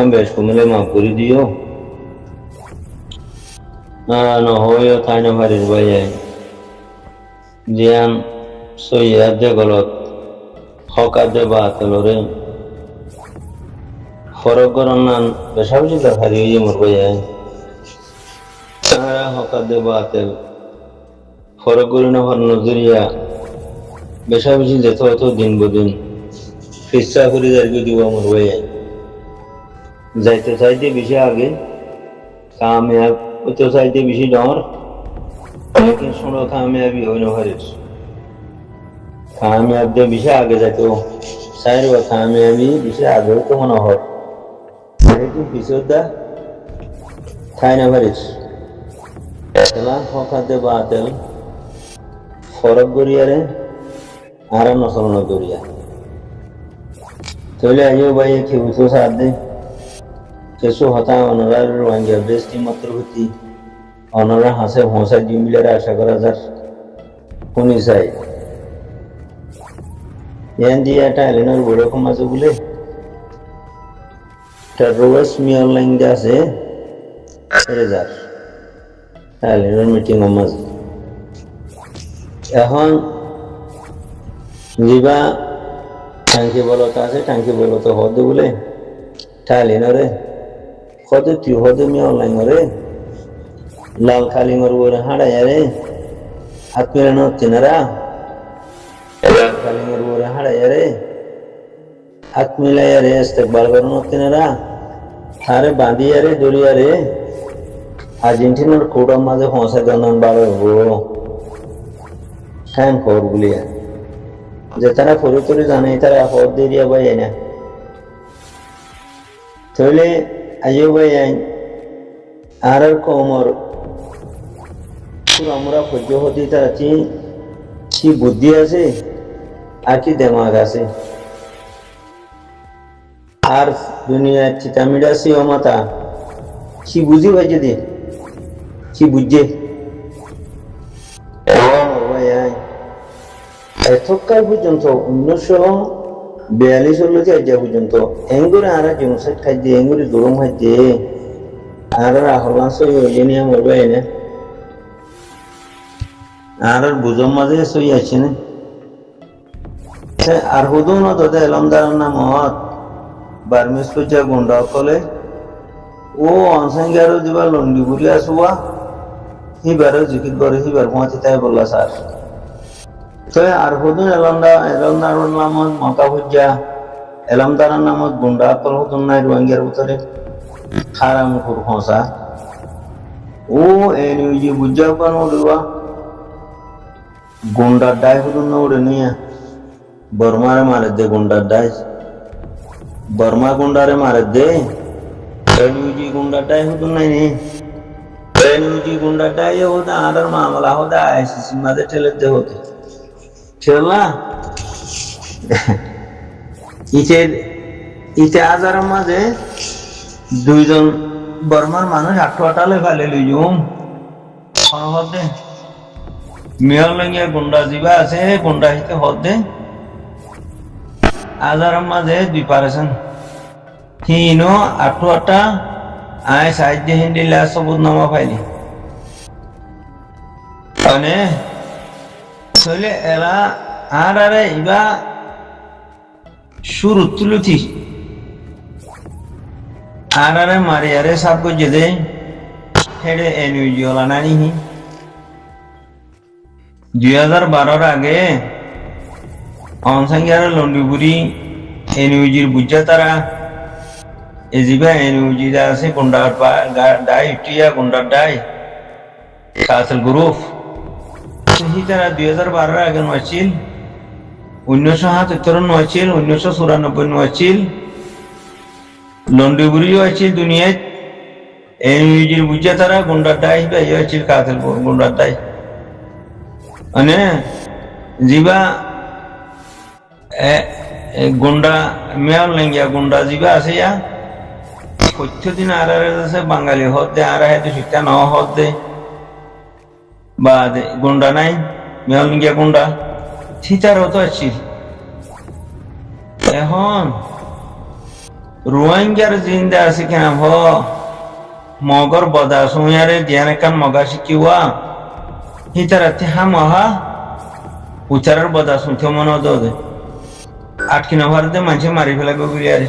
কাম বেশ কমলে মাফ করে দিও নহয়ও তাই না ভারির বাইয়ে জিয়ান সইয়াদ দে গলত হকার দে বাতলরে ফরক গরম নান বেশা বুঝি তার হারি হইয়ে মোর বাইয়ে তাহারা হকার দে বাতেল ফরক গরি না হর নজরিয়া বেশা বুঝি যেত হত দিন বদিন ফিসা করে যাইবে দিব মোর বাইয়ে যাইতে চাইতে বেশি আগে কামিয়াব হইতে চাইতে বেশি ডর लेकिन सुनो कामयाबी हो न हरिस कामयाब दे बेশি আগে যাইতো সাইর বা কাময়াবি বেশি আগে তো মনে হয় একটু পিছদা তাই না হরিস এলা হকাতে বাতেল ফরক গরিয়ারে আর নসল ন গরিয়া তাহলে আইও ভাই কি উঠো সাথ দে কেসো হতা অনরার ওয়াঙ্গা বেস্টি মাত্র হতি অনরা হাসে হোসা জিমিলারে আশা করা যার কোনি চাই এন দিয়ে একটা এলেনার ওরকম আছে বলে তার রোজ মিয়ার লাইন আছে যার এলেনার মিটিং মাঝ এখন যিবা টাঙ্কি বলতা আছে টাঙ্কি বলতো হদে বলে এলেনারে হদে তুই হদে মিয়ার লাইন রে লাল খালি মরুরে হাড়াইয়া রে হাত মেরে নড়ছিনারা লাল খালি মরুরে হাড়াইয়া রে হাত মিলাইয়া রে ইস্তেকবাল করে নড়ছিনারা আরে বাঁধিয়া রে দড়িয়া রে আর্জেন্টিনার কোটার মাঝে পৌঁছা দেন বারো হবো টাইম খবর গুলিয়া যে তারা ফরিতরি জানে তারা হদ দিয়ে বাই না তাহলে আইও বাই আইন আর কমর আমরা সহ্য হতে তারা কি বুদ্ধি আছে আর কি দেমাগ আছে আর দুনিয়ার চিতামিডা সে মাতা কি বুঝি ভাই যদি কি বুঝছে এতকাল পর্যন্ত 1942 হলো যে পর্যন্ত এঙ্গুরে আর জনসাইড খাই দিয়ে এঙ্গুরে দরম খাই দিয়ে আর আহ্লান সই হয়ে নিয়ে মরবে এনে আর বুঝম মাঝে সই আছে না আর হুদু না তোদের এলমদার নামত বার্মিস পূজা গুন্ডা কলে ও অনসংখ্যারও দিবা লন্ডি বুড়ি আসুয়া হিবারও জিকির করে হিবার পৌঁছে তাই বললা স্যার তো আর হুদুন এলমদার নামত মকা পূজা এলমদার নামত গুন্ডা কল হুদুন নাই রোহিঙ্গার ভিতরে খারা মুখুর খোঁসা ও এনে বুঝা পান উড়ুয়া গুন্ডার ডাই হুদুন না উড়ে নিয়ে বর্মারে মারে দে গুন্ডার ডাই বর্মা গুন্ডারে মারে দে এনইউজি গুন্ডার ডাই হুদুন নাই নি এনইউজি গুন্ডার ডাই হোদা আর মামলা হোদা আইসিসি মাঝে ঠেলে দে হতে ঠেলা ইতে আজারের মাঝে দুইজন বর্মার মানুষ আঠালে ফেলে লইজুম হদে মেয়র লঙ্গিয়া গুন্ডা যিবা আছে গুন্ডা হিতে হদে আজারের মাঝে দুই পারেছেন হিনো আঠটা আয় সাহায্য হিন্দিলা সবুজ নামা পাইলি মানে চলে এরা আর আরে ইবা শুরু তুলুথি আর আরে মারি আরে সাপ গজে দে হেডে এনইউজি ওলা নানি 2012 আগে অনসংখ্যার লন্ডিপুরি এনইউজির বুঝা তারা এজিবা এনইউজি আছে গুন্ডার ডাই টিয়া গুন্ডার ডাই কাসল গ্রুপ সেই তারা 2012 আগে নছিল 1977 নছিল 1994 নছিল লন্ডিপুরিও আছে দুনিয়ায় এনইউজির বুঝা তারা গুন্ডার ডাই বা ইয়ে আছে কাসল গুন্ডার ডাই মানে যিবা গুন্ডা মেয়র লেঙ্গিয়া গুন্ডা যিবা আছে ইয়া প্রত্যেকদিন আর আছে বাঙালি হদ দে আর হয়তো শিক্ষা ন হদ দে বা গুন্ডা নাই মেয়র লেঙ্গিয়া গুন্ডা থিতার হতো আসছিল এখন রোহিঙ্গার জিন্দা আছে কেন হ মগর বদা সুয়ারে দিয়ানে কান মগা শিকিওয়া হিতারাতে হা মহা উচারার বদা শুনতে মনে দে আটকি নভারতে মানুষে মারি ফেলাবে গুলিয়ারে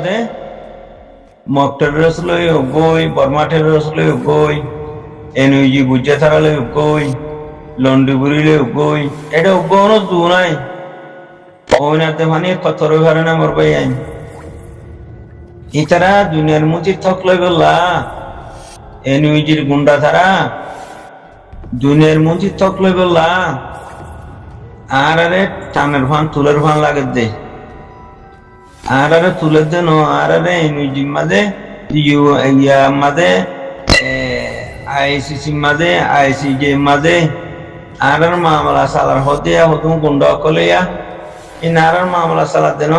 দে মকটের রস লই গই বর্মাটের রস লই গই এনুজি বুঝে থারা লই গই লন্ডুগুড়ি লই গই এটা উগ্গনো দু নাই ওনাতে মানে কতর ঘরে না মরবাই আইন ইতারা দুনিয়ার মুচি থক লই গল্লা এনুজির গুন্ডা থারা দুনিয়ার মুচি থক লই গল্লা আর আরে টানের ভান তুলের ভান লাগে দে আর আরে তুলের দে নো আর আরে এনুজি মাঝে ইয়া মাঝে আইসিসি মাঝে আইসিজে মাঝে আর মামলা সালার হতে হতুম গুন্ডা কলিয়া এই নারার মামলা সালার দেন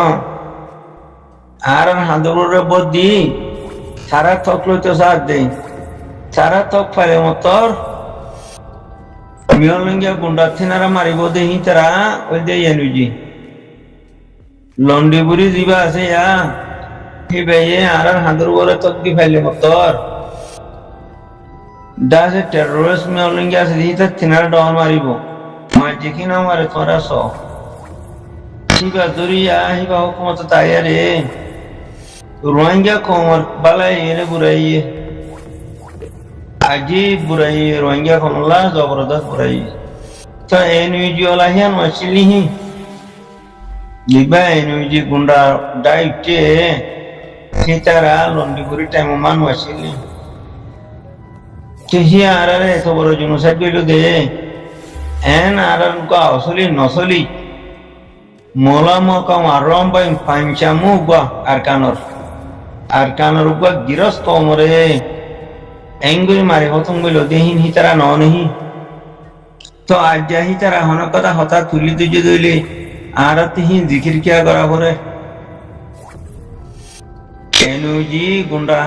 আর হাঁদুরে বদি সারা থক লইতে সার দে সারা থক ফালে মতর মিয়লঙ্গিয়া গুন্ডা থিনারা মারিব দেহি তারা ওই দে এনুজি লন্ডি বুড়ি জিবা আছে ইয়া হিবে আর হাঁদুর বলে তক দি ফাইলে মতর দাসে টেররিস্ট মিয়লঙ্গিয়া আছে দিহি তার থিনারা ডর মারিব মার দেখি না মারে তোরা স হিবা দরিয়া হিবা হুকুমত তাইয়ারে রোহিঙ্গা কোমর বালাই এনে বুড়াইয়ে আজি বুড়াইয়ে রোহিঙ্গা কোমলা জবরদস্ত বুড়াইয়ে তো এনুজি ওলা হিয়ান মাসিলিহি লিবা এনুজি গুন্ডা ডাইটে সীতারা লন্ডিগুড়ি টাইম মান মাসিলি হিয়া আরে এত বড় জনসাইড গইল দে এন আর আসলি নসলি মোলা মকাম আরম পাই পাঞ্চামু গা আর কানর গা গিরস্ত মরে এঙ্গুই মারি হতম বইল দেহিন হিতারা নহি তো আজ যা হিতারা হন কথা হতা তুলি তুই দইলে আর তিহি জিকির কিয়া করা করে এনুজি গুন্ডা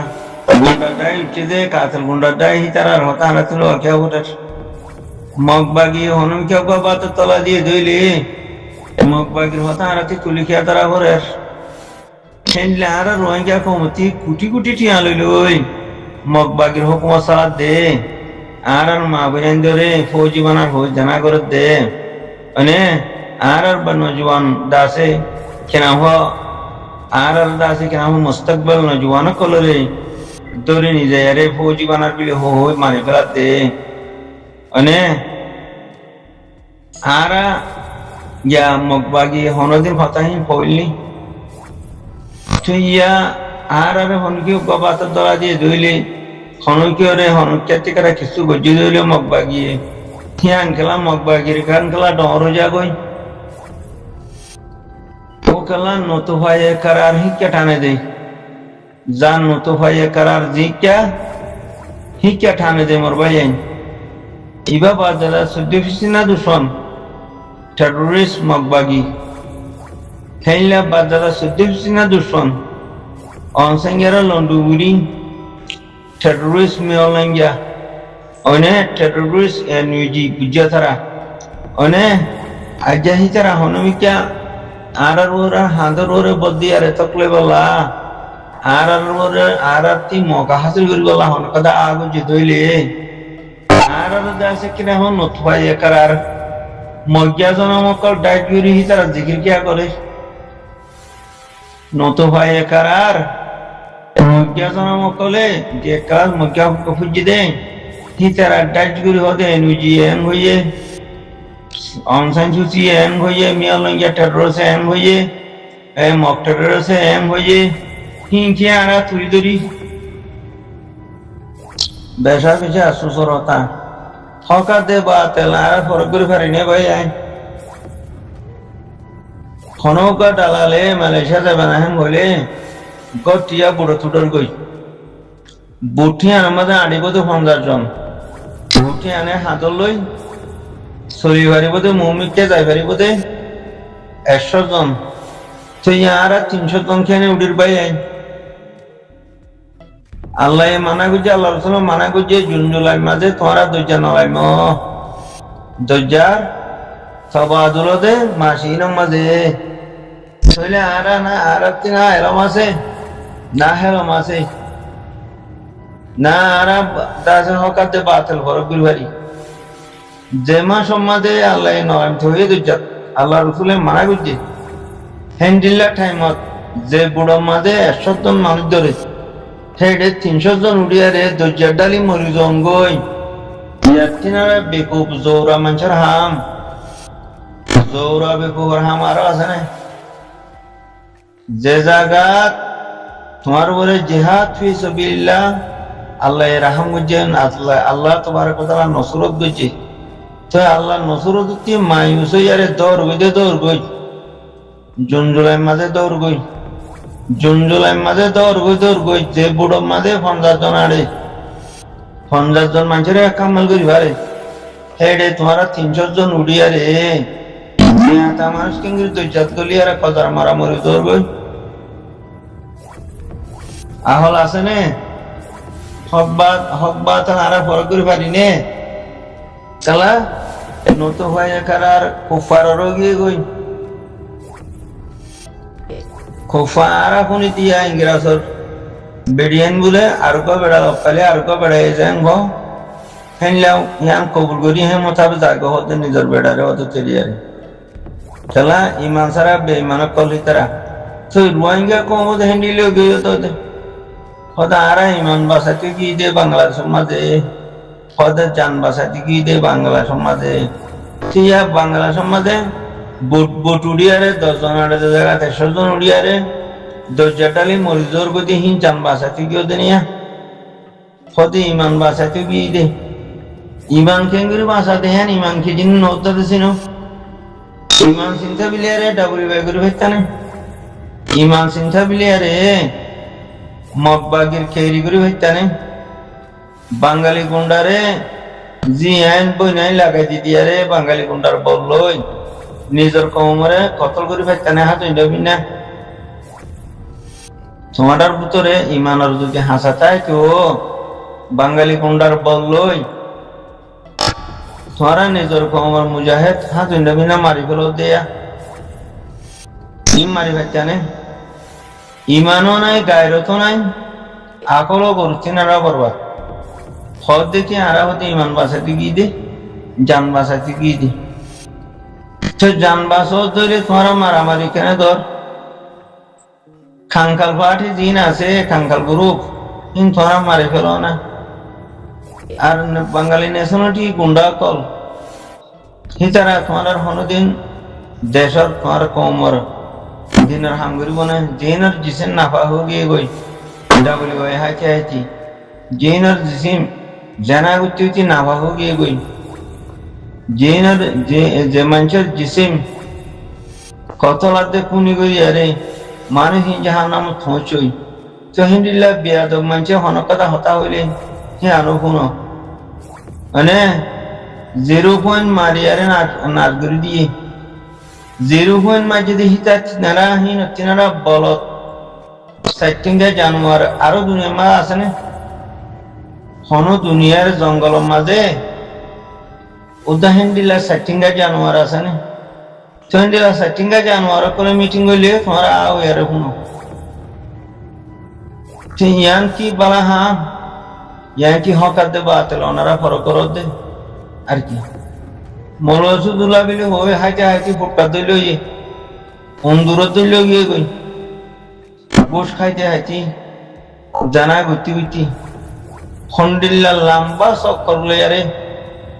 গুন্ডাটাই উঠে দে কাতল গুন্ডাটাই হিতারা হতা আনা তুলো কেউ করে মগবাগি হনুম কেউ বাত তলা দিয়ে দইলে মগবাগির হতা আরাতে তুলি কিয়া তারা করে খেললে আর রোহিঙ্গা কমতি কুটি কুটি টিয়া লইল ওই মগবাগির হুকুমত সালাদ দে আর মা বোন ধরে ফৌজি বানার ফৌজ জানা করে দে মানে আর নজওয়ান দাসে কেনা হ আর দাসে কেনা হ মুস্তাকবাল নজওয়ান কলরে দৌড়ে নিজে আরে ফৌজি বানার বিলে হো মারি ফেলা দে মানে আর ইয়া মগবাগি হনদিন হতাহি ফইলি তুই ইয়া আর হনকি বাবাত দলা দিয়ে ধুইলি হনকি রে হনকি কারা কিছু গজি ধইলে মগবাগিয়ে হিয়ান খেলা মগবাগির খান খেলা ডর যা গই ও খেলা নতু ভাই কারার হিকে টানে দে জান নতু ভাই কারার হিকে টানে দে মোর ভাই ইবা বাজারা সুদ্দিফিসিনা দুশন টেররিস্ট মগবাগি খেলা বাজারা সুদ্দিফিসিনা দুশন অনসেঙ্গেরা লন্ডুগুড়ি টেররিস্ট মিয়লঙ্গিয়া অনে টেররিস্ট এনুজি গুজরাতারা অনে আজাহি তারা হনমিকা আর ওরা হাঁদর ওরে বদি আরে তকলে বলা আর ওরে আর তি মকা হাসিল করি বলা হন কথা আগো যে দইলে আর দাসে কিনা হন নথবাই একার মজ্ঞা জনমকল ডাইট করি তারা জিকির কিয়া করে নথবাই একার মজ্ঞা জনমকলে যে কাজ মজ্ঞা ফুজি দে হিতারা ডাইট করি হদে এনুজি এন হইয়ে অনসান সুচি এম হইয়ে মিয়ালঙ্গিয়া টেররিস্ট এম হইয়ে মক টেররিস্ট এম হইয়ে হিংকি আরা তুলি ধরি বেশা বেশা সুসরতা হকা দে বা তেলা আর ফরক করে ফারি নে ভাই আই খনৌকা ডালালে মালয়েশিয়া যাবে না হেন বলে গটিয়া বুড়ো তুটর গই বুঠিয়ান আমাদের আড়িব তো 50 জন বুঠিয়ানে হাতর লই চলি পারিব দে মৌমিককে যাই পারিব দে 100 জন তো ইয়ার 300 জন খেয়ে উডির পাই আই আল্লাহ মানা গুজে আল্লাহ রসুল মানা গুজে জুন জুলাই মাঝে তোমরা দরজা নলাইম দরজার সবাদুল দে মাসিন মাঝে তাহলে আরা না আরাতে না এরম আছে না হেরম আছে না আরা দাসে হকাতে বাতিল বরবিল ভারি যেমা সমাজে আল্লাহ নয় থয়ে দুজাত আল্লাহ রসুলে মানা করছে হ্যান্ডিল্লা টাইমত যে বুড়ো মাঝে 100 জন মানুষ ধরে হেডে 300 জন উড়িয়ারে দরজার ডালি মরি জঙ্গই ইয়াতিনারা বেকুব জোরা মানুষের হাম জোরা বেকুবের হাম আরো আছে না যে জায়গাত তোমার বলে জিহাদ ফি সাবিলিল্লাহ আল্লাহ রাহম করছেন আল্লাহ তাবারক ওয়া তাআলা নসরত দিচ্ছে তো আল্লাহ নসরত দিয়ে মায়ুস হইয়ারে দৌড় গই জুন জুলাই মাঝে দৌড় গই যে বুড়ো মাঝে 50 জন আড়ে 50 জন মানুষের কামাল করি পারে হেডে তোমারা 300 জন উড়িয়ারে তা মানুষ কিন্তু দৈজাত গলি আর কদার মারামারি দৌড় গই আহল আছে নে হকবাত আরা ফরক করি পারি নে চালা নত হয়ে কারার কুফারও গিয়ে গই খোফারা কোনি দিয়া ইংরাজর বেডিয়ান বলে আর কো বেড়া লকালে আর কো বেড়া এজেন গো হেনলাও ইয়ান কবুল করি হে মোতাবে জাগো হতে নিজর বেড়ারে হতে তেরিয়ারে চালা ইমান সারা বেঈমান কলি তারা তো রোহিঙ্গা কম দে হেন্ডিলে গিয়ে তো খোদা আরা ইমান বাসাতে কি দে বাংলা সমাজে খোদা জান বাসাতে কি দে বাংলা সমাজে তিয়া বাংলা সমাজে বুট উড়িয়ারে 10 জন আড়ে জায়গা 100 জন উড়িয়ারে দরজাটালি মরিজোর গতি হিন চান বাসাতে গিয়ে দেনিয়া খোদে ইমান বাসাতে গিয়ে দে ইমান কেঙ্গুরি বাসাতে হ্যান ইমান কি জিন নৌতা দিছিল ইমান চিন্তা বিলিয়ারে ডাবরি বাইগুরি ভেতানে ইমান চিন্তা বিলিয়ারে মগবাগির খেরি গুরি ভেতানে বাঙালি গুন্ডারে জি আইন বই নাই লাগাই দিদিয়ারে বাঙালি গুন্ডার বললই নিজের কমরে কতল করে ফেলতানে হাত ইন্ডবি না তোমার ভিতরে ইমানের যদি হাসা চায় কেউ বাঙালি কুন্ডার বললই তোমারা নিজের কমর মুজাহেদ হাত ইন্ডবি না মারি ফেল দেয়া ইম মারি ফেলতানে ইমানও নাই গায়রতও নাই আকলও করছি না করবা হদ দেখি আরা হতে ইমান বাঁচাতে গিয়ে দে জান বাঁচাতে গিয়ে দে তো জানবাসও ধরে তোমার মারামারি কেন ধর খাঙ্কাল পার্টি জিন আছে খাঙ্কাল গ্রুপ কিন্তু তোমার মারি ফেলো না আর বাঙালি ন্যাশনালিটি গুন্ডা কল হিতারা তোমার হনদিন দেশর তোমার কমর দিনের হাম করিব না জিনের জিসেন নাফা হয়ে গিয়ে গই ডাবলি গই হাইতে হাইতি জিনের জিসিম জানা গুতি নাফা হয়ে গিয়ে গই জিনের যে মানুষের জিসিম কত লাগতে পুনি গই আরে মানুষ যাহার নাম থোঁচই তো হিন্দিল্লা বিয়াদব মানুষে হনকতা হতা হইলে হে আনো শুনো মানে 0 পয়েন্ট মারি আরে নাচ করে দিয়ে 0 পয়েন্ট মাঝে দেখি তার তিনারা বলত সাইটিংটা জানোয়ার আরো দুনিয়ার মাঝে আছে না হন দুনিয়ার জঙ্গলের মাঝে উদাহরণ দিলা সেটিংটা জানোয়ার আছে না তখন দিলা সেটিংটা জানোয়ার করে মিটিং করলে তোমার আও এর শুনো ইয়ান কি বলা হ্যাঁ ইয়ান কি হকার দে বাতিল ওনারা ফরক করো দে আর কি মৌলসুদুল্লাহ বিলে হয়ে হাইতে হাইতে ফুটকা দইল ইয়ে অন্দুরত দইল গিয়ে গই গোশ খাইতে হাইতে জানা গুতি গুতি খন্ডিল্লা লম্বা চক্কর লই আরে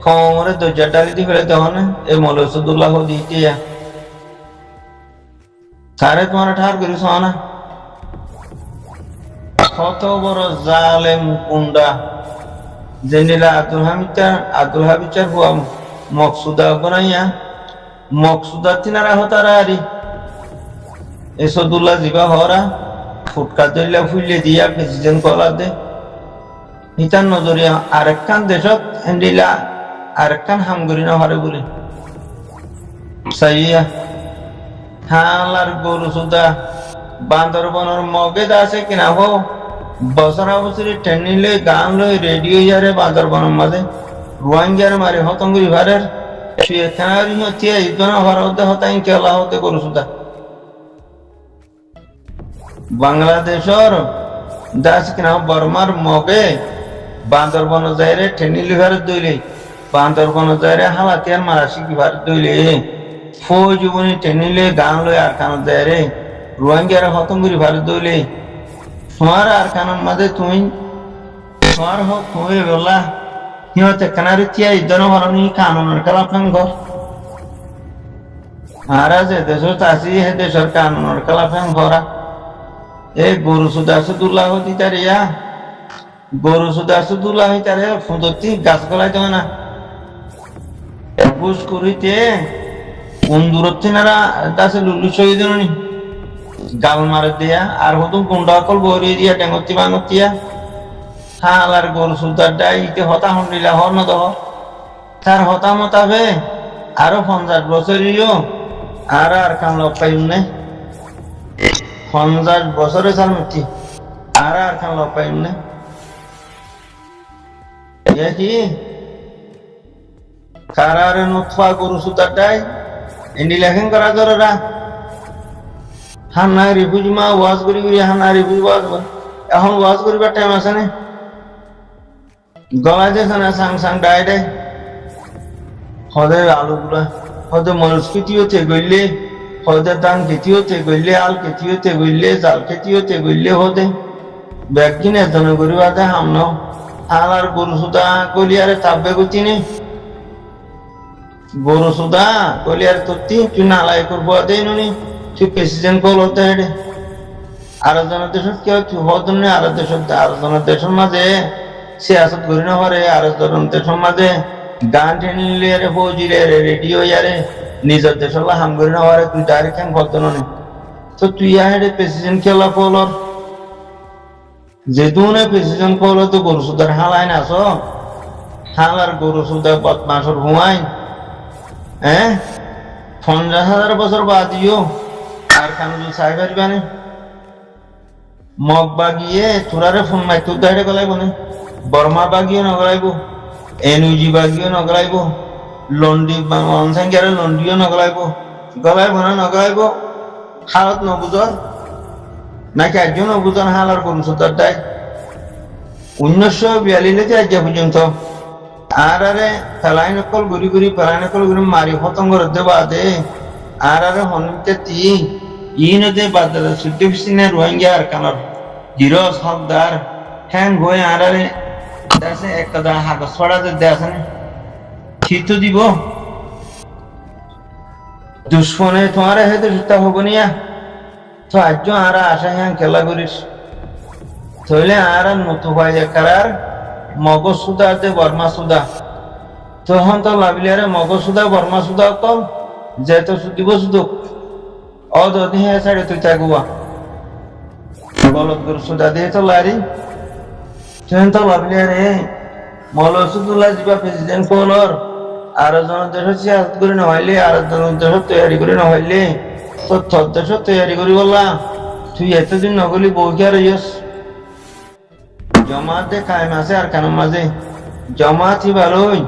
কমরে দরজা ডালি দিয়ে ফেলে দেওয়া না এই মৌলসুদুল্লাহ দিতে যা তারে তোমার ঠার করিস না কত বড় জালেম কুন্ডা জেনিলা আব্দুল হাবিচার হুয়া মকসুদা বানাইয়া মকসুদা তিনারা হতারা আরি এসদুল্লাহ জিবা হরা ফুটকা দইলা ফুলে দিয়া প্রেসিডেন্ট কলা দে হিতার নজরিয়া আরেকখান দেশত হেন্ডিলা আরেকখান হামগরি না হরে বলে সাইয়া হালার গরু সুদা বান্দরবনের মগেদ আছে কিনা হো বছরা বছরে ট্রেনে লই গান লই রেডিও যারে বান্দরবনের মাঝে রোহিঙ্গার মারে হতঙ্গরি ভারের শুয়ে থানারি হতিয়া ইদনা হর হতে হতাই কেলা হতে গরু সুদা বাংলাদেশর দাস কিনা বর্মার মগে বান্দরবন যাইরে ঠেনি লিভার দইলে বান্দরবন যাইরে হালাতিয়ার মারা শিখিবার দইলে ফৌ জীবনী টেনিলে গান লই আর কান যাইরে রোহিঙ্গার খতম করি ভারত দইলে তোমার আর কানের মাঝে তুমি তোমার হোক তুমি বললা সিহঁতে কানারে তিয়া ইদন হরনি কানুনের কালা ফেঙ্গর মহারাজ দেশত আসি হে দেশের কানুনের কালা ফেঙ্গরা এ গরু সুদাসুদুল্লাহ দিতারিয়া গরু সুদাসুদুল্লাহ তারে ফুদতি গাছ গলায় দেয় না বুঝ করিতে দূরত্বে নারা দাসে লুলু শহীদ নি গাল মারে দিয়া আর হতুম গুন্ডা কল বহরিয়ে দিয়া টেঙ্গতি বাঙতিয়া হাল আর গরু সুদার ডাই ইতে হতা হন্ডিলা হর ন দহ তার হতা মতাবে আরো 50 বছরইও আর কাম লগ পাইম নে 50 বছরে সাল মুক্তি আর কাম লগ পাইম নে কি কারারে নুতফা গরু সুদার ডাই এন্ডি লেখেন করা জররা হান্না রিফিউজ মা ওয়াজ করি হান্না রিফিউজ ওয়াজ এখন ওয়াজ করিবার টাইম আছে না গলা যে না সাং সাং ডাই ডাই হদে আলুগুলা হদে মরুচ খেতিওতে গইলে হদে ধান খেতিওতে গইলে আল খেতিওতে গইলে জাল খেতিওতে গইলে হদে ব্যাগিন এজন করিবা দে হামনো আল আর গরু সুদা কলিয়ারে তাপবে গতিনি গরু সুদা কলিয়ারে তত্তি তুই নালাই করবো দেই নুনি তুই প্রেসিডেন্ট কল হতে হেডে আরো জনের দেশত কেউ তুই হদনে আরো দেশের মাঝে সিয়াসত করি না পারে আরো জনের সমাজে গান টেনিলে রে ফৌজিরে রেডিও ইয়ারে নিজের দেশের হাম করি না পারে তুই ডাইরেক্ট হ্যাং করতো না তো তুই হেডে প্রেসিডেন্ট খেলা কলর যেহেতু প্রেসিডেন্ট কল তো গরু সুদার হালাই না হাল আর গরু সুদার বদমাসর হুয়াই 50,000 বছর বাদিও আর কানুজু চাই পারিবানে মগ বাগিয়ে থোড়ারে ফোন মাই তোর দাইরে গলাইব না বর্মা বাগিও নগলাইব এনইজি বাগিও নগলাইব লন্ডি অনসাঙ্গিয়ারে লন্ডিও নগলাইব গলাইব না নগলাইব হালত নবুজর নাকি একজন নবুজন হাল আর গরু সুদার দায় 1942 আজ পর্যন্ত আরে ফেলাই নকল ঘুরি ঘুরি মারি খতম করে দেবা দে আরে হনিতে তি ইনতে বাদে সুদ্দিফিনে রোহিঙ্গা আর কানার জিরোস হকদার হ্যাং হয়ে আরে দাসে একটা হাগস ছড়া দে আছে না শীত দিব দুশ্মনে তোমার হেতে সুতা হবো নিয়া তো আজ আর আশা হ্যাং খেলা করিস তাহলে আর নতু ভাই কারার মগজ সুদা দে বর্মা সুদা তখন তো লাভিলে মগজ সুদা বর্মা সুদা কম যেহেতু সুদিব সুদুক অদি হ্যাঁ সাইডে তুই থাকবা বলদ গরু সুদা দিয়ে তো লারি তখন তো লাভিলে রে মলসুদুল্লাহ যা প্রেসিডেন্ট কলর আর জনের দেশ সিয়াসত করে নহইলে আর জনের দেশ তৈরি করে নহইলে তো তোর দেশ তৈরি করি বললা তুই এতদিন নগলি বউকে আর ইয়স জমাতে কায়েম আছে আর কানের মাঝে জমাতি ভালোই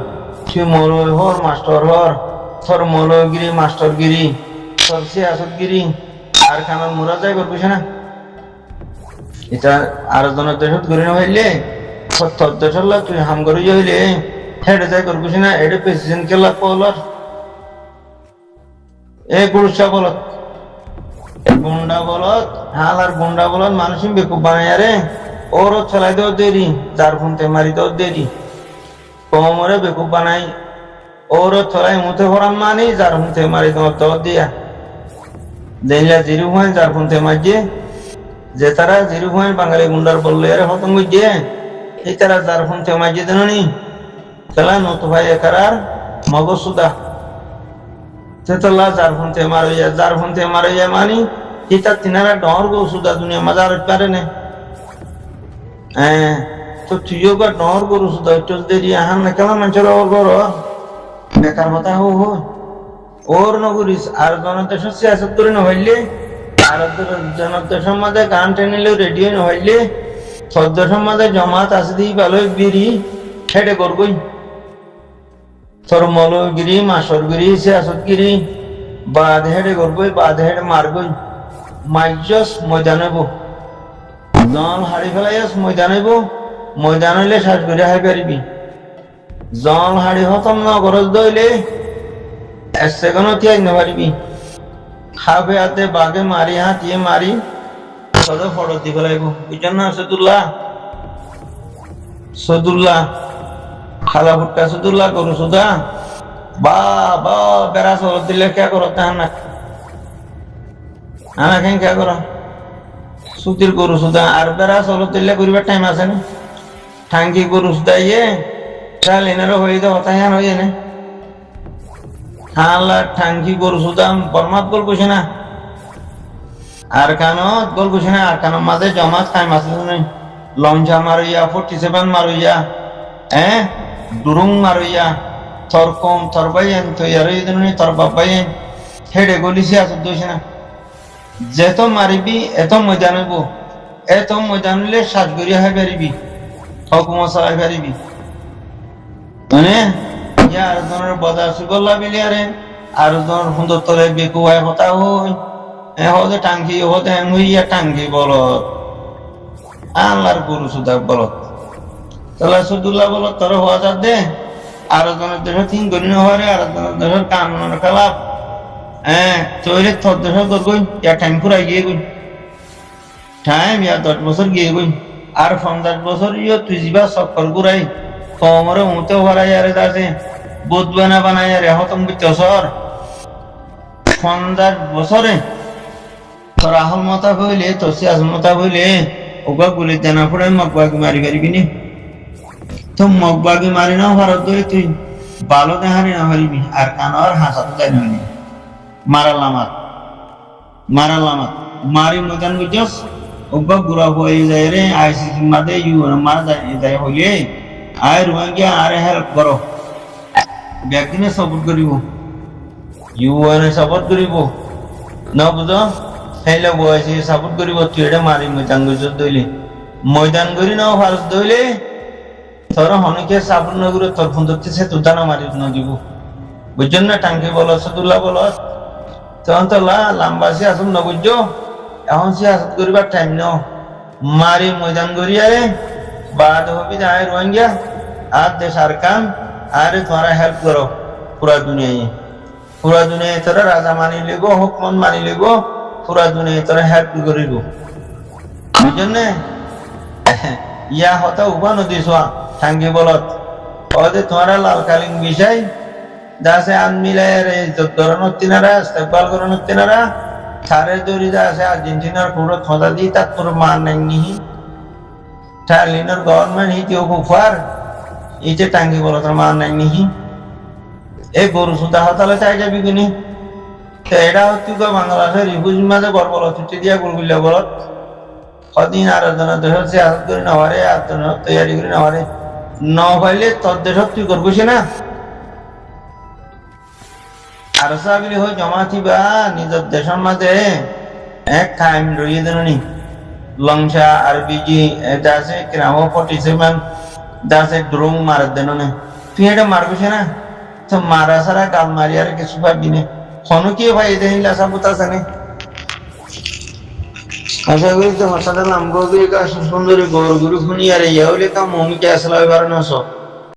তুই মলয় হর মাস্টার হর তোর মলয়গিরি মাস্টারগিরি তোর সিয়াসতগিরি আর কানের মোরা যাই করবিস না এটা আর জনের দেশত করে নহইলে তোর দেশের তুই হাম করে হইলে হেডে যাই করবিস না এটা প্রেসিডেন্ট কেলা কলর এ গুরুসা বলত গুন্ডা বলত হাল আর গুন্ডা বলত মানুষ বেকুব বানাই রে ওর চলাই দেওয়া দেরি যার ফোনতে মারি দেওয়া দেরি কমরে বেকুব বানাই ওর চলাই মুখে ভরাম মানি যার ফোনতে মারি দেওয়া দিয়া দেনিলা জিরু হয় যার ফোনতে মারিয়ে যে তারা জিরু হয় বাঙালি গুন্ডার বললে আরে হতম গিয়ে এই তারা যার ফোনতে মারিয়ে দেন নি খেলা নতু ভাই একার মগজ সুদা তেতলা যার ফোনতে মারিয়া মানি এটা তিনারা ডর গো সুদা দুনিয়া মজার পারে না তো তুইও বা ডর গরু সুদা দেরি আহান না কেমন মানুষের ওর গর বেকার কথা ওর নগরিস আর জনদেশ সিয়াসত করে নহইলে আর জনদেশের মাঝে গান টেনিলেও রেডিও নহইলে সদ্দেশের মাঝে জমাত আছে দিই ভালো বিড়ি হেডে করবই তোর মলগিরি মাসরগিরি সিয়াসতগিরি বাদ হেডে করবই বাদ হেডে মারবই মাইজস মজা নেব জল হাড়ি ফেলাইয়াস ময়দান হইব ময়দান হইলে শ্বাস করে হাই পারিবি জল হাড়ি হতম ন গরজ দইলে এক সেকেন্ডও তিয়াই না পারিবি খাবে হাতে বাঘে মারি হাতিয়ে মারি সদ ফটো দি ফেলাইব বুঝছেন না সদুল্লাহ খালা ফুটকা সদুল্লাহ করু সুদা বা বেড়া সরত দিলে কে করো তাহানা আনা কেন কে করো সুতির গরু সুদা আর বেড়া সরত দিলে করিবার টাইম আছে না ঠাঙ্কি গরু সুদা ইয়ে চাল এনারও হয়ে যাও তাহান হয়ে না হালা ঠাঙ্কি গরু সুদা বরমাত গল কইছে না আর কানত গল কইছে না আর কানত মাঝে জমাত টাইম আছে না লঞ্চা মারইয়া 47 মারইয়া দুরুং মারইয়া থর কম থর বাইন তৈয়ার হয়ে দিননি তোর বাবাইন হেডে গলিছে আছে দোষ না যেত মারিবি এত ময়দান হইব এত ময়দান হইলে শ্বাস গড়িয়া হয়ে পারিবি হকুমত চালাই পারিবি মানে ইয়ার জনের বজার সুগল্লা বিলিয়ারে আর জন সুন্দর তলে বেকু হয় হতা হই হদে টাঙ্কি হদে হইয়া টাঙ্কি বলত আল্লাহর গরু সুদা বলত তাহলে সদুল্লাহ বলত তোর হওয়া যা দে আর জনের দেশ তিন গরি নহরে আর জনের দেশের কানুনের খেলাপ তৈরি তোর দেশের গই ইয়া টাইম ফুরাই গিয়ে গই টাইম ইয়া 10 বছর গিয়ে গই আর 50 বছর ইয়ে তুই যাবা চক্কর ঘুরাই কমরে উঁতে ভরাই আরে দাসে বোধ বানাই আরে হতম বিচর 50 বছরে তোর আহল মতা হইলে তোর সিয়াজ মতা হইলে ওগা গুলি জানা পড়ে মগবাগি মারি পারিবি নি তো মগবাগি মারি না ভারত ধরে তুই ভালো দেহারি না পারিবি আর কানর হাসা তো যাই না মারালামাত মারি মজান বুঝছস ওগা গুড়া হয়ে যায় রে আইসিসি মাদে ইউ মারা যায় হইলে আয় রোহিঙ্গা আরে হেল্প করো ব্যক্তিনে সাপোর্ট করিব ইউএনএ সাপোর্ট করিব না বুঝো হেলে বয়সে সাপোর্ট করিব তুই এটা মারি ময়দান গজ দইলে ময়দান গরি নাও ভারত দইলে তোর হনকে সাপোর্ট না করে তোর ফোন ধরতে সে তুই দানা মারি না দিব বুঝছেন না টাঙ্কি বল সদুল্লাহ বল তখন তো লাম্বাসি আসুন না বুঝছো এখন সে আসত করিবার টাইম নাও মারি ময়দান গরি আরে বাদ হবি যায় রোহিঙ্গা আর দেশ আর কাম আরে তোরা হেল্প করো পুরা দুনিয়ায় তোরা রাজা মানি লেগো হুকমত মানি লেগো পুরা দুনিয়ায় তোরা হেল্প করিব বুঝছেন না ইয়া হতা উবা নদী সোয়া ঠাঙ্গি বলত ওদের তোরা লাল কালিং বিষয় দাসে আন মিলাই রে ধরনের তিনারা ইস্তেকবাল করানোর তিনারা থারে দড়ি দাসে আর্জেন্টিনার পুরো খোঁজা দি তার তোর মান নাই নিহি থাইল্যান্ডের গভর্নমেন্ট হি কেউ কুফার ইতে টাঙ্গি বলত মান নাই নিহি এই গরু সুদা হতালে চাই যাবি কিনি এটা হচ্ছে বাংলাদেশের রিফুজ মাঝে বড় বলত ছুটি দিয়া গুলগুলিয়া বলত কদিন আর দেশের সিয়াসত করে নেওয়ারে আর তৈরি করে নেওয়ারে ন পাইলে তোর দেশত তুই করবি না আর সাবিলি হয়ে জমা থিবা নিজের দেশের মাঝে এক টাইম রইয়ে দেন নি লংসা আর বিজি দাসে ক্রামো 47 দাসে ড্রোন মার দেন না তুই এটা মারবিস না তো মারা সারা গাল মারি আর কিছু পাবি না কোনো কি ভাই দেখিল আশা পুতাছে না আশা করি তোমার সাথে নাম গো সুন্দরী গৌর গুরু শুনি আর ইয়া হইলে কাম মমিকে আসলে এবার না সব